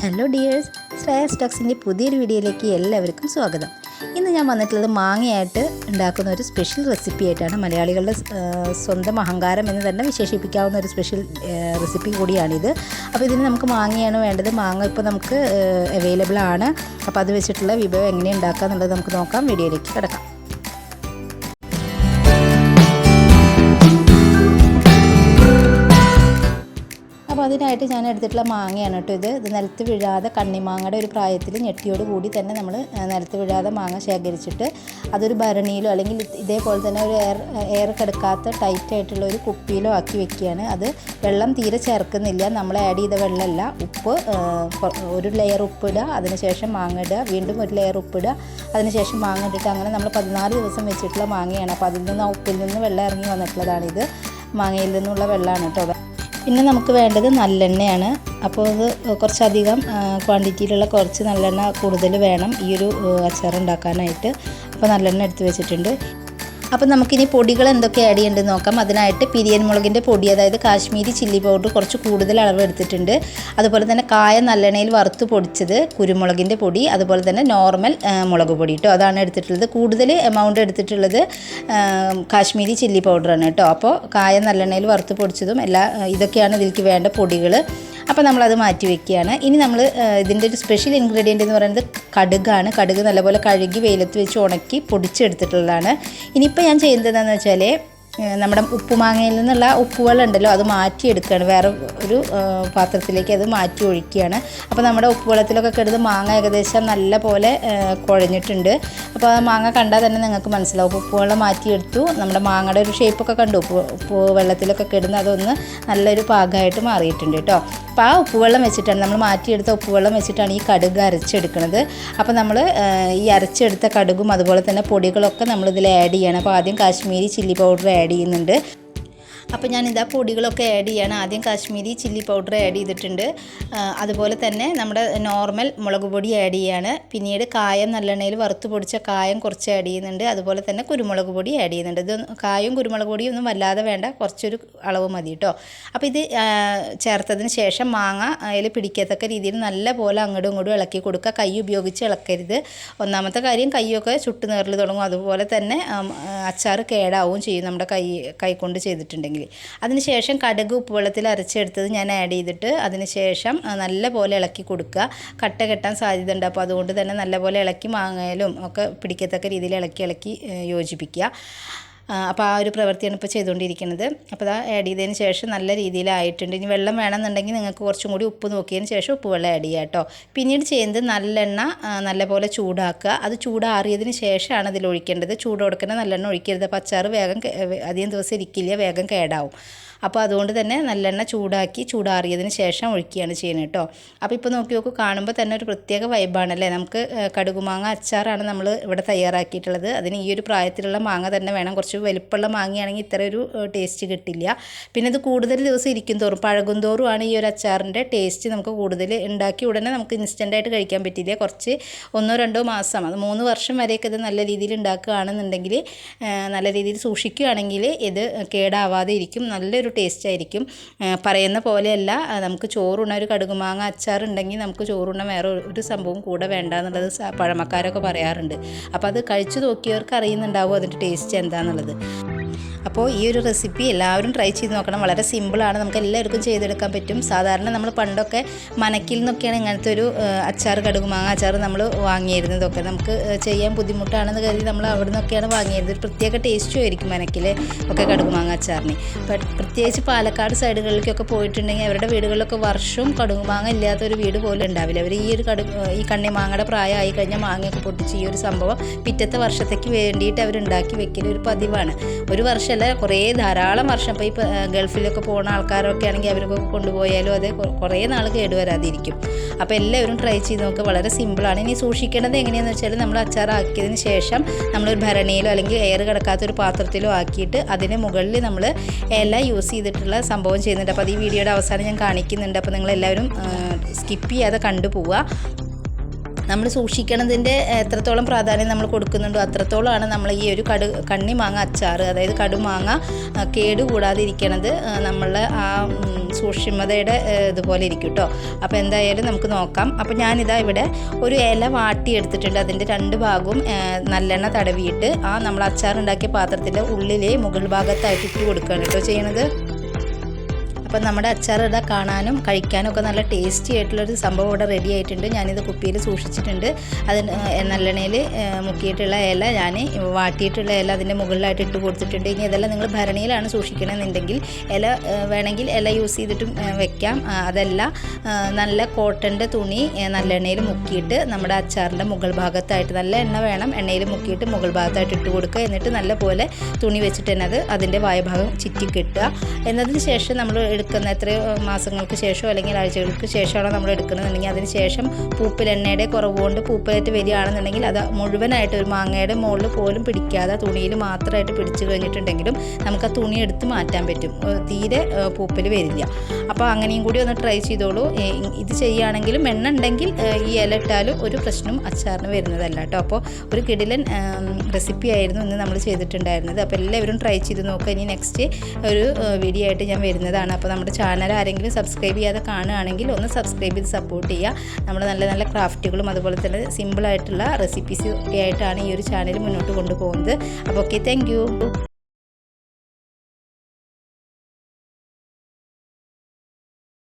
Hello dears, Shreya സ്റ്റോക്സിൻ്റെ പുതിയൊരു വീഡിയോയിലേക്ക് എല്ലാവർക്കും സ്വാഗതം. ഇന്ന് ഞാൻ വന്നിട്ടുള്ളത് മാങ്ങയായിട്ട് ഉണ്ടാക്കുന്ന ഒരു സ്പെഷ്യൽ റെസിപ്പി ആയിട്ടാണ്. മലയാളികളുടെ സ്വന്തം അഹങ്കാരം എന്ന് തന്നെ വിശേഷിപ്പിക്കാവുന്ന ഒരു സ്പെഷ്യൽ റെസിപ്പി കൂടിയാണിത്. അപ്പോൾ ഇതിന് നമുക്ക് മാങ്ങയാണ് വേണ്ടത്. മാങ്ങ ഇപ്പോൾ നമുക്ക് അവൈലബിൾ ആണ്. അപ്പോൾ അത് വെച്ചിട്ടുള്ള വിഭവം എങ്ങനെ ഉണ്ടാക്കുക എന്നുള്ളത് നമുക്ക് നോക്കാം. വീഡിയോയിലേക്ക് കിടക്കാം. അപ്പോൾ അതിനായിട്ട് ഞാൻ എടുത്തിട്ടുള്ള മാങ്ങയാണ് കേട്ടോ ഇത് നിലത്ത് വീഴാതെ കണ്ണിമാങ്ങയുടെ ഒരു പ്രായത്തിൽ ഞെട്ടിയോട് കൂടി തന്നെ നമ്മൾ നിലത്ത് വീഴാതെ മാങ്ങ ശേഖരിച്ചിട്ട് അതൊരു ഭരണിയിലോ അല്ലെങ്കിൽ ഇതേപോലെ തന്നെ ഒരു എയർ കിടക്കാത്ത ടൈറ്റായിട്ടുള്ള ഒരു കുപ്പിയിലോ ആക്കി വെക്കുകയാണ്. അത് വെള്ളം തീരെ ചേർക്കുന്നില്ല. നമ്മൾ ആഡ് ചെയ്ത വെള്ളമല്ല, ഉപ്പ്, ഒരു ലെയർ ഉപ്പിടുക, അതിനുശേഷം മാങ്ങ ഇടുക, വീണ്ടും ഒരു ലെയർ ഉപ്പിടുക, അതിനുശേഷം മാങ്ങ ഇട്ടിട്ട് അങ്ങനെ നമ്മൾ 14 ദിവസം വെച്ചിട്ടുള്ള മാങ്ങയാണ്. അപ്പോൾ അതിൽ നിന്ന് ഉപ്പിൽ നിന്ന് വെള്ളം ഇറങ്ങി വന്നിട്ടുള്ളതാണ്. ഇത് മാങ്ങയിൽ നിന്നുള്ള വെള്ളമാണ് കേട്ടോ. പിന്നെ നമുക്ക് വേണ്ടത് നല്ലെണ്ണയാണ്. അപ്പോൾ അത് കുറച്ചധികം ക്വാണ്ടിറ്റിയിലുള്ള കുറച്ച് നല്ലെണ്ണ കൂടുതൽ വേണം ഈ ഒരു അച്ചാർ ഉണ്ടാക്കാനായിട്ട്. അപ്പോൾ നല്ലെണ്ണ എടുത്ത് വെച്ചിട്ടുണ്ട്. അപ്പോൾ നമുക്കിനി പൊടികൾ എന്തൊക്കെ ആഡ് ചെയ്യേണ്ടത് നോക്കാം. അതിനായിട്ട് പിരിയൻ മുളകിൻ്റെ പൊടി, അതായത് കാശ്മീരി ചില്ലി പൗഡർ കുറച്ച് കൂടുതൽ അളവ് എടുത്തിട്ടുണ്ട്. അതുപോലെ തന്നെ കായ നല്ലെണ്ണയിൽ വറുത്ത് പൊടിച്ചത്, കുരുമുളകിൻ്റെ പൊടി, അതുപോലെ തന്നെ നോർമൽ മുളക് പൊടി കേട്ടോ, അതാണ് എടുത്തിട്ടുള്ളത്. കൂടുതൽ എമൗണ്ട് എടുത്തിട്ടുള്ളത് കാശ്മീരി ചില്ലി പൗഡറാണ് കേട്ടോ. അപ്പോൾ കായ നല്ലെണ്ണയിൽ വറുത്ത് പൊടിച്ചതും ഇതൊക്കെയാണ് ഇതിലേക്ക് വേണ്ട പൊടികൾ. അപ്പോൾ നമ്മളത് മാറ്റി വെക്കുകയാണ്. ഇനി നമ്മൾ ഇതിൻ്റെ ഒരു സ്പെഷ്യൽ ഇൻഗ്രീഡിയൻ്റ് എന്ന് പറയുന്നത് കടുകാണ്. കടുക് നല്ലപോലെ കഴുകി വെയിലത്ത് വെച്ച് ഉണക്കി പൊടിച്ചെടുത്തിട്ടുള്ളതാണ്. ഇനിയിപ്പോൾ ഞാൻ ചെയ്യുന്നത് എന്താണെന്ന് വെച്ചാൽ നമ്മുടെ ഉപ്പുമാങ്ങയിൽ നിന്നുള്ള ഉപ്പുവെള്ളം ഉണ്ടല്ലോ, അത് മാറ്റിയെടുക്കുകയാണ്. വേറെ ഒരു പാത്രത്തിലേക്ക് അത് മാറ്റി ഒഴിക്കുകയാണ്. അപ്പോൾ നമ്മുടെ ഉപ്പുവെള്ളത്തിലൊക്കെ കിടന്ന് മാങ്ങ ഏകദേശം നല്ല പോലെ കുഴഞ്ഞിട്ടുണ്ട്. അപ്പോൾ ആ മാങ്ങ കണ്ടാൽ തന്നെ നിങ്ങൾക്ക് മനസ്സിലാവും. ഉപ്പുവെള്ളം മാറ്റിയെടുത്തു. നമ്മുടെ മാങ്ങയുടെ ഒരു ഷേപ്പൊക്കെ കണ്ടു. ഉപ്പ് വെള്ളത്തിലൊക്കെ കിടന്ന് അതൊന്ന് നല്ലൊരു പാകമായിട്ട് മാറിയിട്ടുണ്ട് കേട്ടോ. അപ്പോൾ ആ ഉപ്പുവെള്ളം വെച്ചിട്ടാണ്, നമ്മൾ മാറ്റിയെടുത്ത ഉപ്പുവെള്ളം വെച്ചിട്ടാണ് ഈ കടുക് അരച്ചെടുക്കുന്നത്. അപ്പോൾ നമ്മൾ ഈ അരച്ചെടുത്ത കടുകും അതുപോലെ തന്നെ പൊടികളൊക്കെ നമ്മളിതിൽ ആഡ് ചെയ്യണം. അപ്പോൾ ആദ്യം കാശ്മീരി ചില്ലി പൗഡർ ആഡ് ചെയ്യുന്നുണ്ട്. അപ്പോൾ ഞാനിതാ പൊടികളൊക്കെ ആഡ് ചെയ്യണം. ആദ്യം കാശ്മീരി ചില്ലി പൗഡർ ആഡ് ചെയ്തിട്ടുണ്ട്. അതുപോലെ തന്നെ നമ്മുടെ നോർമൽ മുളക് പൊടി ആഡ് ചെയ്യാണ്. പിന്നീട് കായം നല്ലെണ്ണയിൽ വറുത്ത് പൊടിച്ച കായം കുറച്ച് ആഡ് ചെയ്യുന്നുണ്ട്. അതുപോലെ തന്നെ കുരുമുളക് പൊടി ആഡ് ചെയ്യുന്നുണ്ട്. ഇത് കായും കുരുമുളക് പൊടിയും ഒന്നും വല്ലാതെ വേണ്ട, കുറച്ചൊരു അളവ് മതി കേട്ടോ. അപ്പോൾ ഇത് ചേർത്തതിന് ശേഷം മാങ്ങ അതിൽ പിടിക്കത്തക്ക രീതിയിൽ നല്ല പോലെ അങ്ങോട്ടും ഇങ്ങോട്ടും ഇളക്കി കൊടുക്കുക. കൈ ഉപയോഗിച്ച് ഇളക്കരുത്. ഒന്നാമത്തെ കാര്യം, കൈയൊക്കെ ചുട്ട് നേറിൽ തുടങ്ങും. അതുപോലെ തന്നെ അച്ചാർ കേടാവും ചെയ്യും നമ്മുടെ കൈ കൊണ്ട് ചെയ്തിട്ടുണ്ടെങ്കിൽ. അതിനുശേഷം കടുക് ഉപ്പുവെള്ളത്തിൽ അരച്ചെടുത്തത് ഞാൻ ആഡ് ചെയ്തിട്ട് അതിനുശേഷം നല്ല പോലെ ഇളക്കി കൊടുക്കുക. കട്ട കെട്ടാൻ സാധ്യത ഉണ്ട്. അപ്പോൾ അതുകൊണ്ട് തന്നെ നല്ലപോലെ ഇളക്കി മാങ്ങയിലും ഒക്കെ പിടിക്കത്തക്ക രീതിയിൽ ഇളക്കി യോജിപ്പിക്കുക. അപ്പോൾ ആ ഒരു പ്രവൃത്തിയാണ് ഇപ്പോൾ ചെയ്തുകൊണ്ടിരിക്കുന്നത്. അപ്പോൾ അത് ആഡ് ചെയ്തതിന് ശേഷം നല്ല രീതിയിലായിട്ടുണ്ട്. ഇനി വെള്ളം വേണമെന്നുണ്ടെങ്കിൽ നിങ്ങൾക്ക് കുറച്ചും കൂടി ഉപ്പ് നോക്കിയതിന് ശേഷം ഉപ്പ് വെള്ളം ആഡ് ചെയ്യുക കേട്ടോ. പിന്നീട് ചെയ്യുന്നത് നല്ലെണ്ണ നല്ലപോലെ ചൂടാക്കുക. അത് ചൂടാറിയതിന് ശേഷമാണ് അതിൽ ഒഴിക്കേണ്ടത്. ചൂടോടെ നല്ലെണ്ണ ഒഴിക്കരുത്. അപ്പോൾ അച്ചാർ വേഗം അധികം ദിവസം ഇരിക്കില്ല, വേഗം കേടാവും. അപ്പോൾ അതുകൊണ്ട് തന്നെ നല്ലെണ്ണ ചൂടാറിയതിന് ശേഷം ഒഴിക്കുകയാണ് ചെയ്യുന്നത് കേട്ടോ. അപ്പോൾ ഇപ്പോൾ നോക്കൂ, കാണുമ്പോൾ തന്നെ ഒരു പ്രത്യേക വൈബാണല്ലേ. നമുക്ക് കടുകുമാങ്ങ അച്ചാറാണ് നമ്മൾ ഇവിടെ തയ്യാറാക്കിയിട്ടുള്ളത്. അതിന് ഈ ഒരു പ്രായത്തിലുള്ള മാങ്ങ തന്നെ വേണം. കുറച്ച് വലിപ്പമുള്ള മാങ്ങയാണെങ്കിൽ ഇത്ര ഒരു ടേസ്റ്റ് കിട്ടില്ല. പിന്നെ ഇത് കൂടുതൽ ദിവസം ഇരിക്കും തോറും, പഴകും തോറുമാണ് ഈ ഒരു അച്ചാറിൻ്റെ ടേസ്റ്റ് നമുക്ക് കൂടുതൽ. ഉണ്ടാക്കി ഉടനെ നമുക്ക് ഇൻസ്റ്റൻ്റായിട്ട് കഴിക്കാൻ പറ്റില്ല. കുറച്ച് 1-2 മാസം, അത് 3 വർഷം വരെയൊക്കെ ഇത് നല്ല രീതിയിൽ ഉണ്ടാക്കുകയാണെന്നുണ്ടെങ്കിൽ, നല്ല രീതിയിൽ സൂക്ഷിക്കുകയാണെങ്കിൽ ഇത് കേടാവാതെ ഇരിക്കും. നല്ലൊരു ടേസ്റ്റ് ആയിരിക്കും. പറയുന്ന പോലെയല്ല, നമുക്ക് ചോറുണ്ണ ഒരു കടുകുമാങ്ങ അച്ചാറുണ്ടെങ്കിൽ നമുക്ക് ചോറുണ്ണ വേറെ ഒരു സംഭവം കൂടെ വേണ്ട എന്നുള്ളത് പഴമക്കാരൊക്കെ പറയാറുണ്ട്. അപ്പോൾ അത് കഴിച്ചു നോക്കിയവർക്ക് അറിയുന്നുണ്ടാവും അതിൻ്റെ ടേസ്റ്റ് എന്താണെന്നുള്ളത്. അപ്പോൾ ഈ ഒരു റെസിപ്പി എല്ലാവരും ട്രൈ ചെയ്ത് നോക്കണം. വളരെ സിമ്പിളാണ്, നമുക്ക് എല്ലാവർക്കും ചെയ്തെടുക്കാൻ പറ്റും. സാധാരണ നമ്മൾ പണ്ടൊക്കെ മനക്കിൽ നിന്നൊക്കെയാണ് ഇങ്ങനത്തെ ഒരു അച്ചാർ, കടുകുമാങ്ങ അച്ചാർ നമ്മൾ വാങ്ങിയിരുന്നതൊക്കെ. നമുക്ക് ചെയ്യാൻ ബുദ്ധിമുട്ടാണെന്ന് കരുതി നമ്മൾ അവിടെ നിന്നൊക്കെയാണ് വാങ്ങിയിരുന്നത്. ഒരു പ്രത്യേക ടേസ്റ്റും ആയിരിക്കും മനക്കിൽ ഒക്കെ കടുകുമാങ്ങ അച്ചാറിന്. പ്രത്യേകിച്ച് പാലക്കാട് സൈഡുകളിലേക്കൊക്കെ പോയിട്ടുണ്ടെങ്കിൽ അവരുടെ വീടുകളിലൊക്കെ വർഷവും കടുകുമാങ്ങ ഇല്ലാത്തൊരു വീട് പോലും ഉണ്ടാവില്ല. അവർ ഈ കണ്ണിമാങ്ങയുടെ പ്രായമായി കഴിഞ്ഞാൽ മാങ്ങയൊക്കെ പൊട്ടിച്ച് ഈ ഒരു സംഭവം പിറ്റത്തെ വർഷത്തേക്ക് വേണ്ടിയിട്ട് അവരുണ്ടാക്കി വെക്കൽ ഒരു പതിവാണ്. ഒരു വർഷം ധാരാളം വർഷം. ഇപ്പോൾ ഈ ഗൾഫിലൊക്കെ പോകുന്ന ആൾക്കാരൊക്കെ ആണെങ്കിൽ അവരൊക്കെ കൊണ്ടുപോയാലും അത് കുറേ നാൾ കേടുവരാതിരിക്കും. അപ്പോൾ എല്ലാവരും ട്രൈ ചെയ്ത് നോക്കുക. വളരെ സിമ്പിളാണ്. ഇനി സൂക്ഷിക്കേണ്ടത് എങ്ങനെയാണെന്ന് വെച്ചാൽ, നമ്മൾ അച്ചാറാക്കിയതിന് ശേഷം നമ്മളൊരു ഭരണിയിലോ അല്ലെങ്കിൽ എയർ കിടക്കാത്തൊരു പാത്രത്തിലോ ആക്കിയിട്ട് അതിന് മുകളിൽ നമ്മൾ ഇല യൂസ് ചെയ്തിട്ടുള്ള സംഭവം ചെയ്യുന്നുണ്ട്. അപ്പോൾ അത് ഈ വീഡിയോയുടെ അവസാനം ഞാൻ കാണിക്കുന്നുണ്ട്. അപ്പോൾ നിങ്ങളെല്ലാവരും സ്കിപ്പ് ചെയ്യാതെ കണ്ടുപോവുക. നമ്മൾ സൂക്ഷിക്കണതിൻ്റെ എത്രത്തോളം പ്രാധാന്യം നമ്മൾ കൊടുക്കുന്നുണ്ടോ അത്രത്തോളമാണ് നമ്മൾ ഈ ഒരു കണ്ണിമാങ്ങ അച്ചാർ, അതായത് കടുമാങ്ങ കേടുകൂടാതെ ഇരിക്കണത് നമ്മളുടെ ആ സൂക്ഷ്മതയുടെ ഇതുപോലെ ഇരിക്കും കേട്ടോ. അപ്പോൾ എന്തായാലും നമുക്ക് നോക്കാം. അപ്പോൾ ഞാനിതാ ഇവിടെ ഒരു ഇല വാട്ടി എടുത്തിട്ടുണ്ട്. അതിൻ്റെ 2 ഭാഗവും നല്ലെണ്ണ തടവിയിട്ട് നമ്മൾ അച്ചാർ ഉണ്ടാക്കിയ പാത്രത്തിൻ്റെ ഉള്ളിലെ മുകൾ ഭാഗത്തായിട്ട് ഇട്ട് കൊടുക്കുകയാണ് കേട്ടോ ചെയ്യണത്. അപ്പം നമ്മുടെ അച്ചാർ ഇതാ കാണാനും കഴിക്കാനും ഒക്കെ നല്ല ടേസ്റ്റി ആയിട്ടുള്ളൊരു സംഭവം ഇവിടെ റെഡി ആയിട്ടുണ്ട്. ഞാനിത് കുപ്പിയിൽ സൂക്ഷിച്ചിട്ടുണ്ട്. അതിന് നല്ലെണ്ണയിൽ മുക്കിയിട്ടുള്ള ഇല ഞാൻ വാട്ടിയിട്ടുള്ള ഇല അതിൻ്റെ മുകളിലായിട്ട് ഇട്ട് കൊടുത്തിട്ടുണ്ട്. ഇനി ഇതെല്ലാം നിങ്ങൾ ഭരണിയിലാണ് സൂക്ഷിക്കണമെന്നുണ്ടെങ്കിൽ ഇല വേണമെങ്കിൽ ഇല യൂസ് ചെയ്തിട്ടും വെക്കാം. അതല്ല നല്ല കോട്ടൻ്റെ തുണി നല്ലെണ്ണയിൽ മുക്കിയിട്ട് നമ്മുടെ അച്ചാറിൻ്റെ മുകൾ ഭാഗത്തായിട്ട്, നല്ല എണ്ണ വേണം, എണ്ണയിൽ മുക്കിയിട്ട് മുകൾ ഭാഗത്തായിട്ട് ഇട്ട് കൊടുക്കുക. എന്നിട്ട് നല്ല പോലെ തുണി വെച്ചിട്ട് തന്നെ അതിൻ്റെ വായഭാഗം ചുറ്റി കെട്ടുക. എന്നതിന് ശേഷം നമ്മൾ എടുക്കുന്ന എത്രയോ മാസങ്ങൾക്ക് ശേഷമോ അല്ലെങ്കിൽ ആഴ്ചകൾക്ക് ശേഷമാണോ നമ്മൾ എടുക്കുന്നതെന്നുണ്ടെങ്കിൽ അതിന് ശേഷം എണ്ണയുടെ കുറവ് കൊണ്ട് പൂപ്പലേറ്റ് വരികയാണെന്നുണ്ടെങ്കിൽ അത് മുഴുവനായിട്ട് ഒരു മാങ്ങയുടെ മുകളിൽ പോലും പിടിക്കാതെ തുണിയിൽ മാത്രമായിട്ട് പിടിച്ചു കഴിഞ്ഞിട്ടുണ്ടെങ്കിലും നമുക്ക് ആ തുണി എടുത്ത് മാറ്റാൻ പറ്റും. തീരെ പൂപ്പൽ വരില്ല. അപ്പോൾ അങ്ങനെയും കൂടി ഒന്ന് ട്രൈ ചെയ്തോളൂ. ഇത് ചെയ്യുകയാണെങ്കിലും എണ്ണ ഉണ്ടെങ്കിൽ ഈ ഇല ഇട്ടാലും ഒരു പ്രശ്നം അച്ചാറിന് വരുന്നതല്ല കേട്ടോ. അപ്പോൾ ഒരു കിടിലൻ റെസിപ്പി ആയിരുന്നു ഇന്ന് നമ്മൾ ചെയ്തിട്ടുണ്ടായിരുന്നത്. അപ്പോൾ എല്ലാവരും ട്രൈ ചെയ്ത് നോക്കുക. ഇനി നെക്സ്റ്റ് ഒരു വീഡിയോ ആയിട്ട് ഞാൻ വരുന്നതാണ്. അപ്പോൾ നമ്മുടെ ചാനൽ ആരെങ്കിലും സബ്സ്ക്രൈബ് ചെയ്യാതെ കാണുകയാണെങ്കിൽ ഒന്ന് സബ്സ്ക്രൈബ് ചെയ്ത് സപ്പോർട്ട് ചെയ്യുക. നമ്മൾ നല്ല നല്ല ക്രാഫ്റ്റുകളും അതുപോലെ തന്നെ സിമ്പിളായിട്ടുള്ള റെസിപ്പീസ് ഒക്കെ ആയിട്ടാണ് ഈ ഒരു ചാനൽ മുന്നോട്ട് കൊണ്ടുപോകുന്നത്. അപ്പോൾ ഓക്കെ, താങ്ക് യു.